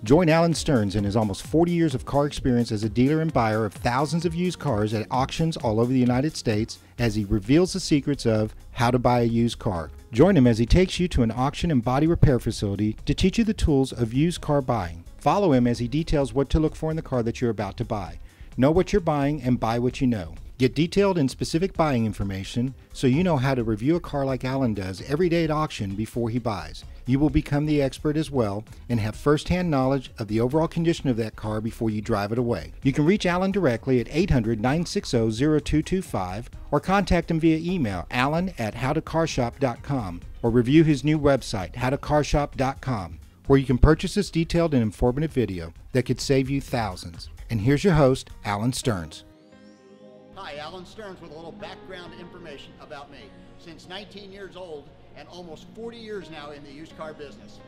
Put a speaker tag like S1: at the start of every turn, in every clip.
S1: Join Alan Stearns in his almost 40 years of car experience as a dealer and buyer of thousands of used cars at auctions all over the United States as he reveals the secrets of how to buy a used car. Join him as he takes you to an auction and body repair facility to teach you the tools of used car buying. Follow him as he details what to look for in the car that you're about to buy. Know what you're buying and buy what you know. Get detailed and specific buying information so you know how to review a car like Alan does every day at auction before he buys. You will become the expert as well and have first-hand knowledge of the overall condition of that car before you drive it away. You can reach Alan directly at 800-960-0225 or contact him via email alan@howtocarshop.com or review his new website howtocarshop.com, where you can purchase this detailed and informative video that could save you thousands. And here's your host, Alan Stearns.
S2: Hi, Alan Stearns with a little background information about me. Since 19 years old and almost 40 years now in the used car business,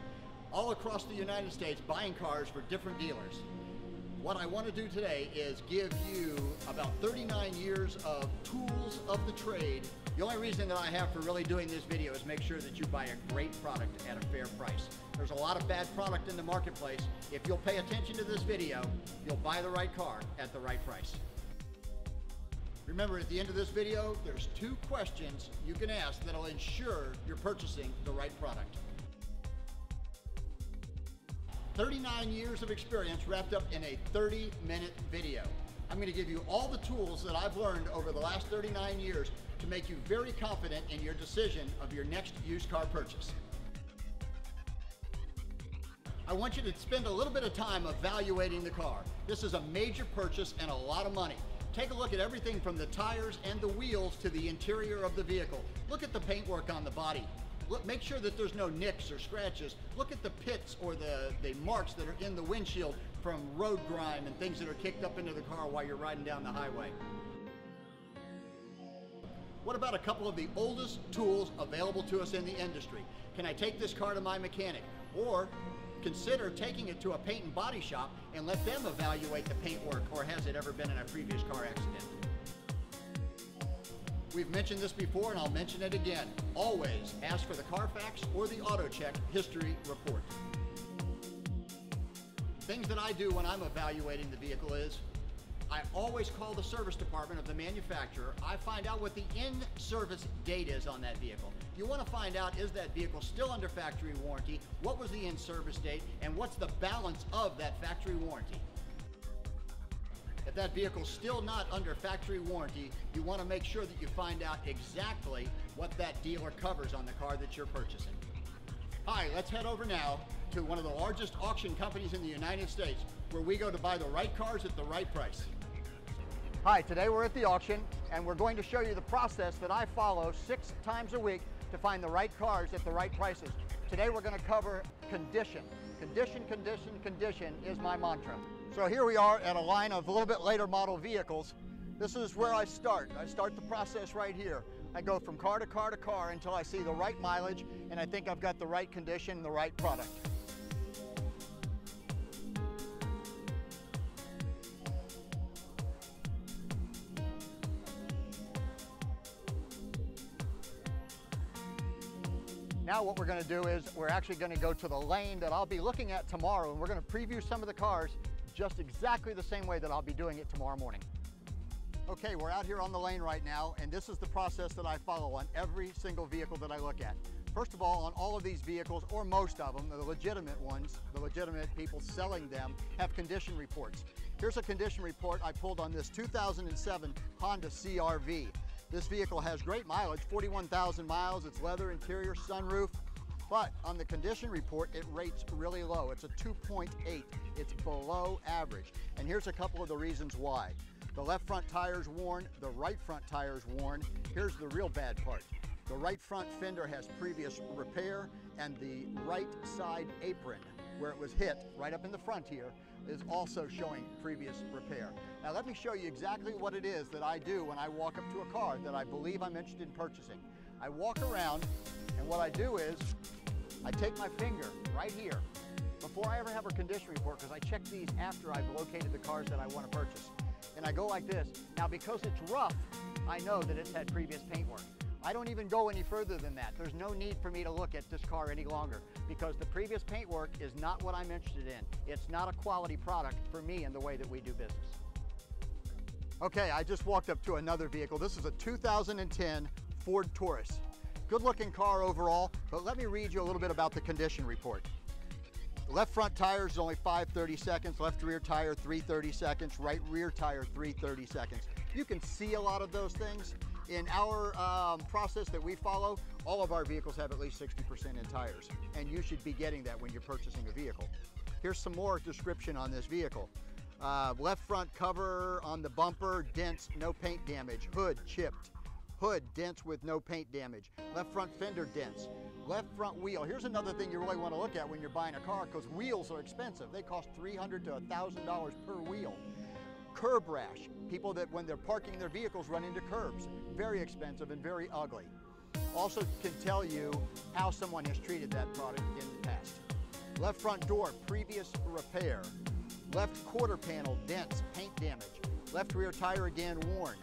S2: all across the United States buying cars for different dealers. What I want to do today is give you about 39 years of tools of the trade. The only reason that I have for really doing this video is make sure that you buy a great product at a fair price. There's a lot of bad product in the marketplace. If you'll pay attention to this video, you'll buy the right car at the right price. Remember, at the end of this video, there's 2 questions you can ask that'll ensure you're purchasing the right product. 39 years of experience wrapped up in a 30-minute video. I'm going to give you all the tools that I've learned over the last 39 years to make you very confident in your decision of your next used car purchase. I want you to spend a little bit of time evaluating the car. This is a major purchase and a lot of money. Take a look at everything from the tires and the wheels to the interior of the vehicle. Look at the paintwork on the body. Look, make sure that there's no nicks or scratches. Look at the pits or the marks that are in the windshield from road grime and things that are kicked up into the car while you're riding down the highway. What about a couple of the oldest tools available to us in the industry? Can I take this car to my mechanic? Or consider taking it to a paint and body shop and let them evaluate the paintwork, or has it ever been in a previous car accident? We've mentioned this before and I'll mention it again. Always ask for the Carfax or the AutoCheck history report. Things that I do when I'm evaluating the vehicle is I always call the service department of the manufacturer. I find out what the in-service date is on that vehicle. You want to find out, is that vehicle still under factory warranty? What was the in-service date? And what's the balance of that factory warranty? If that vehicle's still not under factory warranty, you want to make sure that you find out exactly what that dealer covers on the car that you're purchasing. Hi, let's head over now to one of the largest auction companies in the United States, where we go to buy the right cars at the right price. Hi, today we're at the auction and we're going to show you the process that I follow 6 times a week to find the right cars at the right prices. Today we're going to cover condition. Condition, condition, condition is my mantra. So here we are at a line of a little bit later model vehicles. This is where I start. I start the process right here. I go from car to car to car until I see the right mileage and I think I've got the right condition and the right product. Now what we're going to do is we're actually going to go to the lane that I'll be looking at tomorrow, and we're going to preview some of the cars just exactly the same way that I'll be doing it tomorrow morning. Okay, we're out here on the lane right now, and this is the process that I follow on every single vehicle that I look at. First of all, on all of these vehicles, or most of them, the legitimate ones, the legitimate people selling them, have condition reports. Here's a condition report I pulled on this 2007 Honda CR-V. This vehicle has great mileage, 41,000 miles. It's leather interior, sunroof, but on the condition report, it rates really low. It's a 2.8. It's below average. And here's a couple of the reasons why. The left front tire's worn, the right front tire's worn. Here's the real bad part. The right front fender has previous repair, and the right side apron, where it was hit right up in the front here, is also showing previous repair. Now let me show you exactly what it is that I do when I walk up to a car that I believe I'm interested in purchasing. I walk around, and what I do is I take my finger right here before I ever have a condition report, because I check these after I've located the cars that I want to purchase. And I go like this. Now because it's rough, I know that it's had previous paint work. I don't even go any further than that. There's no need for me to look at this car any longer, because the previous paint work is not what I'm interested in. It's not a quality product for me in the way that we do business. Okay, I just walked up to another vehicle. This is a 2010 Ford Taurus. Good looking car overall, but let me read you a little bit about the condition report. The left front tire is only 5/30 seconds, left rear tire 3/30 seconds, right rear tire 3/30 seconds. You can see a lot of those things. In our process that we follow, all of our vehicles have at least 60% in tires, and you should be getting that when you're purchasing a vehicle. Here's some more description on this vehicle. Left front cover on the bumper, dents, no paint damage. Hood chipped. Hood dents with no paint damage. Left front fender dents. Left front wheel. Here's another thing you really want to look at when you're buying a car, because wheels are expensive. They cost $300 to $1,000 per wheel. Curb rash. People that when they're parking their vehicles run into curbs. Very expensive and very ugly. Also can tell you how someone has treated that product in the past. Left front door, previous repair. Left quarter panel, dents, paint damage. Left rear tire again worn.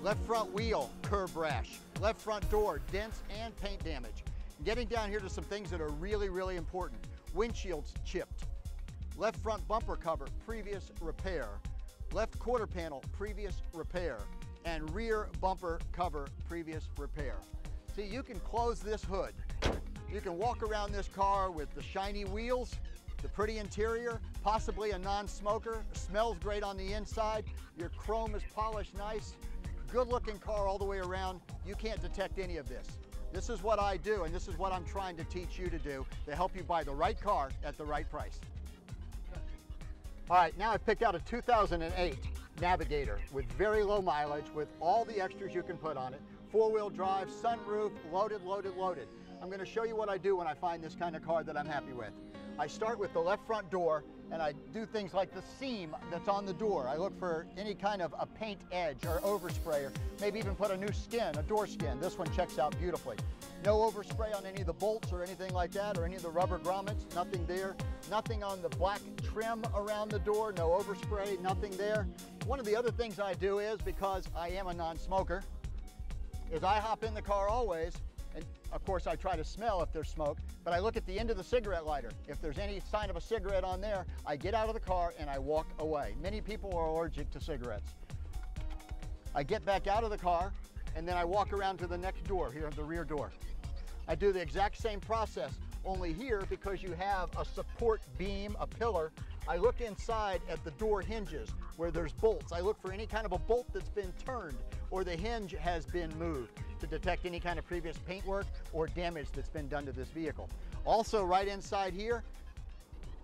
S2: Left front wheel, curb rash. Left front door, dents and paint damage. Getting down here to some things that are really, really important. Windshields chipped. Left front bumper cover, previous repair. Left quarter panel, previous repair. And rear bumper cover, previous repair. See, you can close this hood. You can walk around this car with the shiny wheels, the pretty interior, possibly a non-smoker, smells great on the inside, your chrome is polished nice, good looking car all the way around. You can't detect any of this. This is what I do, and this is what I'm trying to teach you to do to help you buy the right car at the right price. All right, now I've picked out a 2008 Navigator with very low mileage, with all the extras you can put on it. Four-wheel drive, sunroof, loaded, loaded, loaded. I'm gonna show you what I do when I find this kind of car that I'm happy with. I start with the left front door, and I do things like the seam that's on the door. I look for any kind of a paint edge or overspray, or maybe even put a new skin, a door skin. This one checks out beautifully. No overspray on any of the bolts or anything like that, or any of the rubber grommets, nothing there. Nothing on the black trim around the door, no overspray, nothing there. One of the other things I do is, because I am a non-smoker, is I hop in the car always, and of course I try to smell if there's smoke, but I look at the end of the cigarette lighter. If there's any sign of a cigarette on there, I get out of the car and I walk away. Many people are allergic to cigarettes. I get back out of the car, and then I walk around to the next door, here at the rear door. I do the exact same process, only here, because you have a support beam, a pillar, I look inside at the door hinges where there's bolts. I look for any kind of a bolt that's been turned or the hinge has been moved to detect any kind of previous paintwork or damage that's been done to this vehicle. Also, right inside here,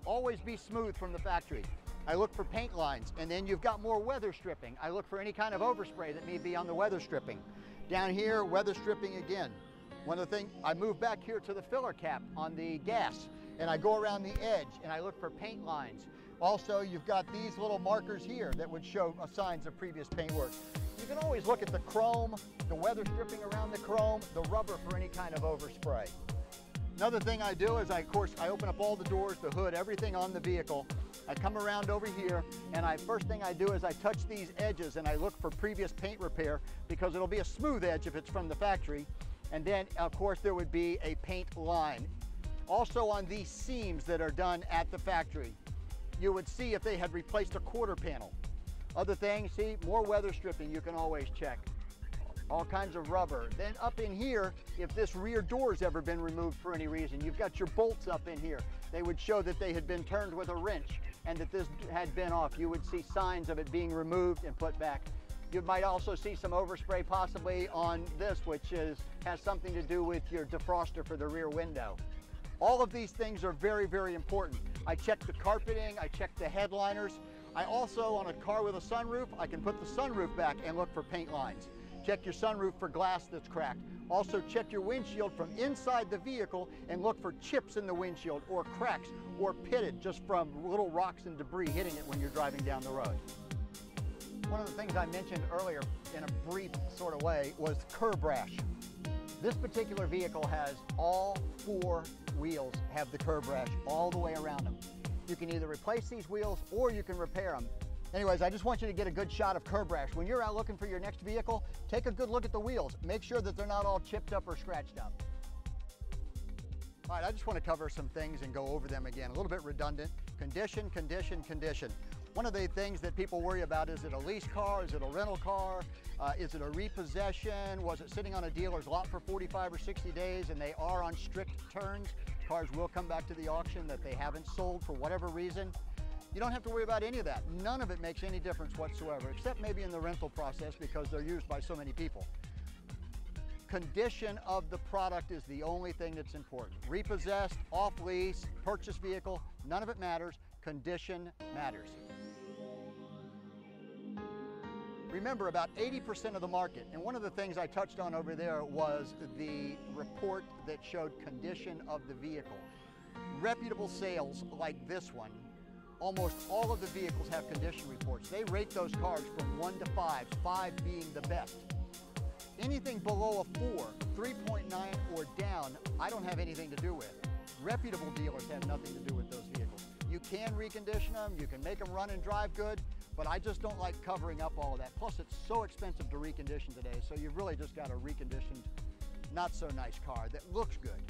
S2: always be smooth from the factory. I look for paint lines, and then you've got more weather stripping. I look for any kind of overspray that may be on the weather stripping. Down here, weather stripping again. One of the things, I move back here to the filler cap on the gas, and I go around the edge and I look for paint lines. Also, you've got these little markers here that would show signs of previous paint work. You can always look at the chrome, the weather stripping around the chrome, the rubber for any kind of overspray. Another thing I do is, of course, I open up all the doors, the hood, everything on the vehicle. I come around over here, and first thing I do is I touch these edges and I look for previous paint repair, because it'll be a smooth edge if it's from the factory. And then, of course, there would be a paint line. Also on these seams that are done at the factory, you would see if they had replaced a quarter panel. Other things, see, more weather stripping you can always check. All kinds of rubber. Then up in here, if this rear door's ever been removed for any reason, you've got your bolts up in here. They would show that they had been turned with a wrench and that this had been off. You would see signs of it being removed and put back You might also see some overspray possibly on this, which has something to do with your defroster for the rear window. All of these things are very, very important. I check the carpeting, I check the headliners. I also, on a car with a sunroof, I can put the sunroof back and look for paint lines. Check your sunroof for glass that's cracked. Also check your windshield from inside the vehicle and look for chips in the windshield or cracks or pitted just from little rocks and debris hitting it when you're driving down the road. One of the things I mentioned earlier in a brief sort of way was curb rash. This particular vehicle has all 4 wheels have the curb rash all the way around them. You can either replace these wheels or you can repair them. Anyways, I just want you to get a good shot of curb rash. When you're out looking for your next vehicle, take a good look at the wheels. Make sure that they're not all chipped up or scratched up. All right, I just want to cover some things and go over them again. A little bit redundant. Condition, condition, condition. One of the things that people worry about, is it a lease car? Is it a rental car? Is it a repossession? Was it sitting on a dealer's lot for 45 or 60 days and they are on strict turns? Cars will come back to the auction that they haven't sold for whatever reason. You don't have to worry about any of that. None of it makes any difference whatsoever, except maybe in the rental process because they're used by so many people. Condition of the product is the only thing that's important. Repossessed, off lease, purchased vehicle, none of it matters. Condition matters. Remember, about 80% of the market, and one of the things I touched on over there was the report that showed condition of the vehicle. Reputable sales like this one, almost all of the vehicles have condition reports. They rate those cars from 1 to 5, 5 being the best. Anything below a 4, 3.9 or down, I don't have anything to do with. Reputable dealers have nothing to do with those vehicles. You can recondition them, you can make them run and drive good, but I just don't like covering up all of that. Plus, it's so expensive to recondition today, so you've really just got a reconditioned, not so nice car that looks good.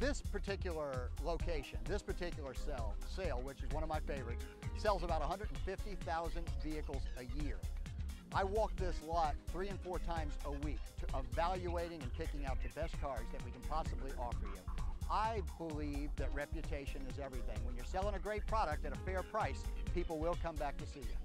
S2: This particular location, this particular sale, which is one of my favorites, sells about 150,000 vehicles a year. I walk this lot 3 and 4 times a week, evaluating and picking out the best cars that we can possibly offer you. I believe that reputation is everything. When you're selling a great product at a fair price, people will come back to see you.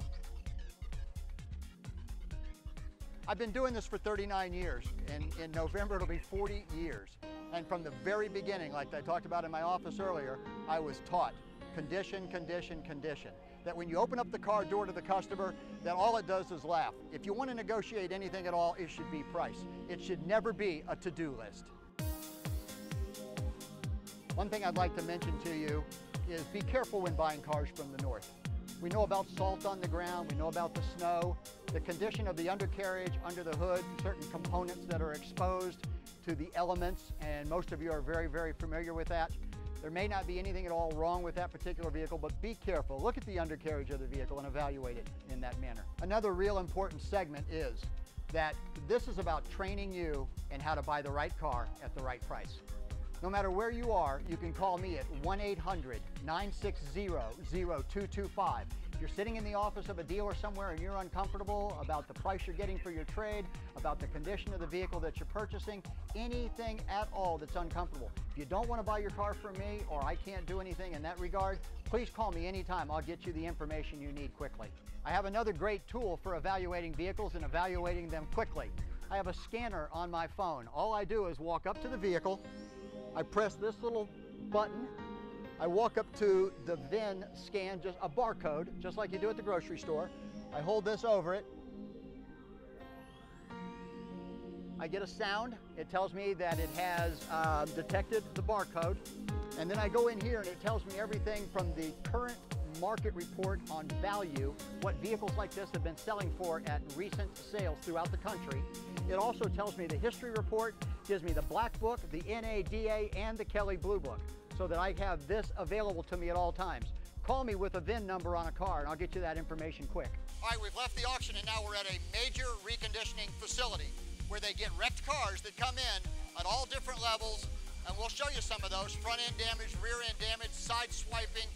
S2: I've been doing this for 39 years, and in November it'll be 40 years. And from the very beginning, like I talked about in my office earlier, I was taught condition, condition, condition. That when you open up the car door to the customer, that all it does is laugh. If you want to negotiate anything at all, it should be price. It should never be a to-do list. One thing I'd like to mention to you is be careful when buying cars from the north. We know about salt on the ground, we know about the snow, the condition of the undercarriage, under the hood, certain components that are exposed to the elements, and most of you are very, very familiar with that. There may not be anything at all wrong with that particular vehicle, but be careful. Look at the undercarriage of the vehicle and evaluate it in that manner. Another real important segment is that this is about training you in how to buy the right car at the right price. No matter where you are, you can call me at 1-800-960-0225. If you're sitting in the office of a dealer somewhere and you're uncomfortable about the price you're getting for your trade, about the condition of the vehicle that you're purchasing, anything at all that's uncomfortable. If you don't want to buy your car from me, or I can't do anything in that regard, please call me anytime. I'll get you the information you need quickly. I have another great tool for evaluating vehicles and evaluating them quickly. I have a scanner on my phone. All I do is walk up to the vehicle, I press this little button, I walk up to the VIN scan, just a barcode, just like you do at the grocery store. I hold this over it. I get a sound. It tells me that it has detected the barcode. And then I go in here and it tells me everything from the current market report on value, what vehicles like this have been selling for at recent sales throughout the country. It also tells me the history report, gives me the Black Book, the NADA, and the Kelley Blue Book, so that I have this available to me at all times. Call me with a VIN number on a car and I'll get you that information quick. All right, we've left the auction and now we're at a major reconditioning facility where they get wrecked cars that come in at all different levels, and we'll show you some of those. Front end damage, rear end damage, side swiping,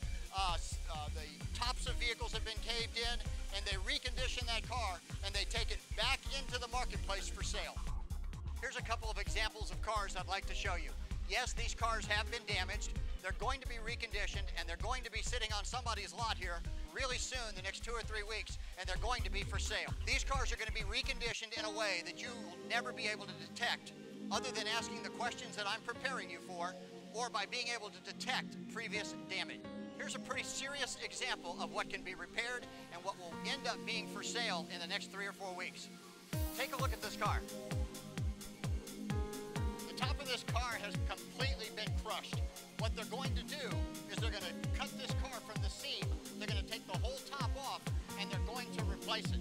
S2: the tops of vehicles have been caved in, and they recondition that car and they take it back into the marketplace for sale. Here's a couple of examples of cars I'd like to show you. Yes, these cars have been damaged. They're going to be reconditioned and they're going to be sitting on somebody's lot here really soon, the next 2 or 3 weeks, and they're going to be for sale. These cars are going to be reconditioned in a way that you will never be able to detect other than asking the questions that I'm preparing you for, or by being able to detect previous damage. Here's a pretty serious example of what can be repaired and what will end up being for sale in the next 3 or 4 weeks. Take a look at this car. The top of this car has completely been crushed. What they're going to do is they're going to cut this car from the seam, they're going to take the whole top off, and they're going to replace it.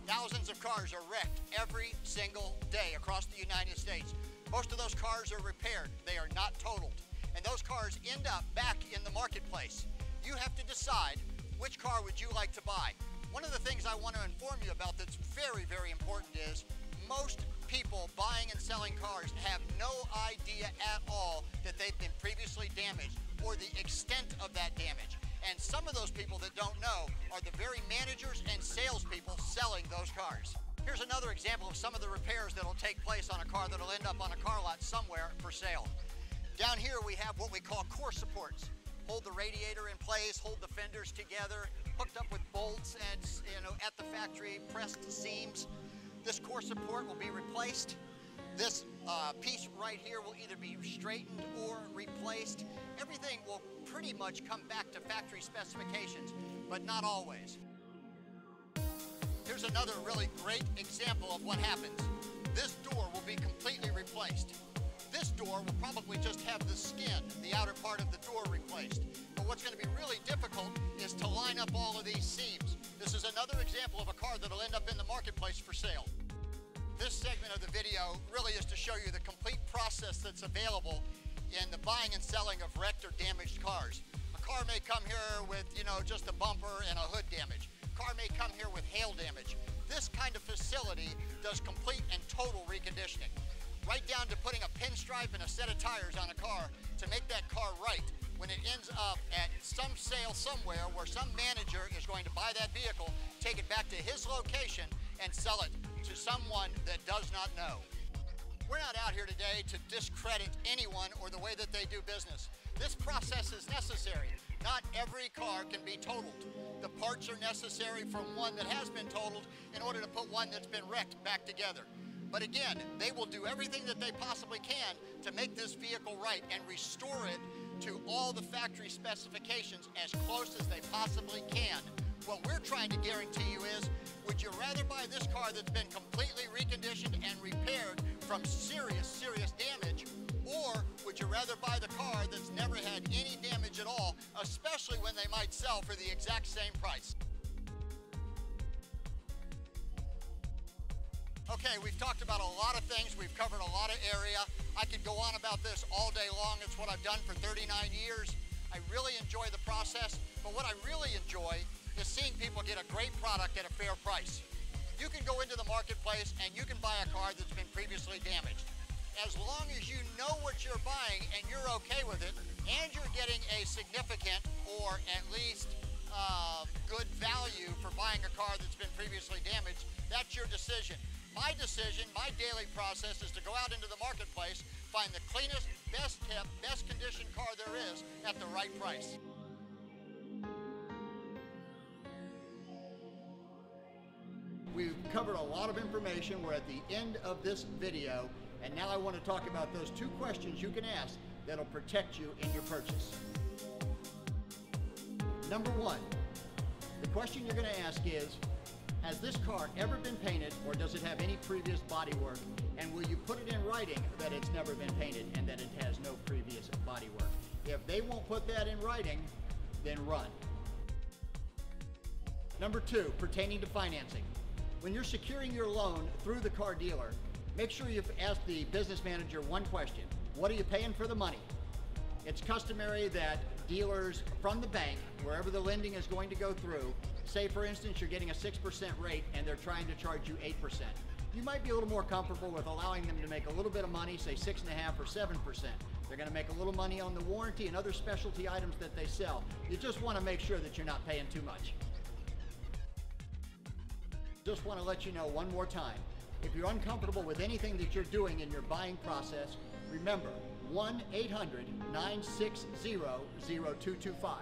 S2: Thousands of cars are wrecked every single day across the United States. Most of those cars are repaired, they are not totaled. And those cars end up back in the marketplace. You have to decide which car would you like to buy. One of the things I want to inform you about that's very, very important is most people buying and selling cars have no idea at all that they've been previously damaged or the extent of that damage. And some of those people that don't know are the very managers and salespeople selling those cars. Here's another example of some of the repairs that'll take place on a car that'll end up on a car lot somewhere for sale. Down here we have what we call core supports. Hold the radiator in place, hold the fenders together, hooked up with bolts and at the factory pressed seams. This core support will be replaced. This piece right here will either be straightened or replaced. Everything will pretty much come back to factory specifications, but not always. Here's another really great example of what happens. This door will be completely replaced. This door will probably just have the skin, the outer part of the door replaced. But what's going to be really difficult is to line up all of these seams. This is another example of a car that'll end up in the marketplace for sale. This segment of the video really is to show you the complete process that's available in the buying and selling of wrecked or damaged cars. A car may come here with, just a bumper and a hood damage. A car may come here with hail damage. This kind of facility does complete and total reconditioning. Right down to putting a pinstripe and a set of tires on a car to make that car right when it ends up at some sale somewhere where some manager is going to buy that vehicle, take it back to his location, and sell it to someone that does not know. We're not out here today to discredit anyone or the way that they do business. This process is necessary. Not every car can be totaled. The parts are necessary from one that has been totaled in order to put one that's been wrecked back together. But again, they will do everything that they possibly can to make this vehicle right and restore it to all the factory specifications as close as they possibly can. What we're trying to guarantee you is, would you rather buy this car that's been completely reconditioned and repaired from serious, serious damage, or would you rather buy the car that's never had any damage at all, especially when they might sell for the exact same price? Okay, we've talked about a lot of things. We've covered a lot of area. I could go on about this all day long. It's what I've done for 39 years. I really enjoy the process, but what I really enjoy is seeing people get a great product at a fair price. You can go into the marketplace and you can buy a car that's been previously damaged. As long as you know what you're buying and you're okay with it, and you're getting a significant or at least good value for buying a car that's been previously damaged, that's your decision. My decision, my daily process is to go out into the marketplace, find the cleanest, best kept, best conditioned car there is at the right price. We've covered a lot of information. We're at the end of this video, and now I want to talk about those 2 questions you can ask that'll protect you in your purchase. Number 1, the question you're going to ask is, has this car ever been painted, or does it have any previous body work? And will you put it in writing that it's never been painted and that it has no previous body work? If they won't put that in writing, then run. Number 2, pertaining to financing. When you're securing your loan through the car dealer, make sure you've asked the business manager one question. What are you paying for the money? It's customary that dealers from the bank, wherever the lending is going to go through, say for instance you're getting a 6% rate and they're trying to charge you 8%. You might be a little more comfortable with allowing them to make a little bit of money, say 6.5% or 7%. They're going to make a little money on the warranty and other specialty items that they sell. You just want to make sure that you're not paying too much. Just want to let you know one more time, if you're uncomfortable with anything that you're doing in your buying process, remember 1-800-960-0225.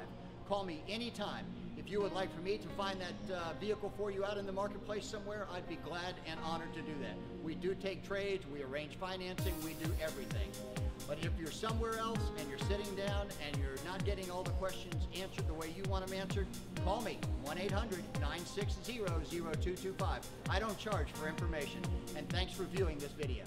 S2: Call me anytime. If If you would like for me to find that vehicle for you out in the marketplace somewhere, I'd be glad and honored to do that. We do take trades, we arrange financing, we do everything. But if you're somewhere else and you're sitting down and you're not getting all the questions answered the way you want them answered, call me, 1-800-960-0225. I don't charge for information, and thanks for viewing this video.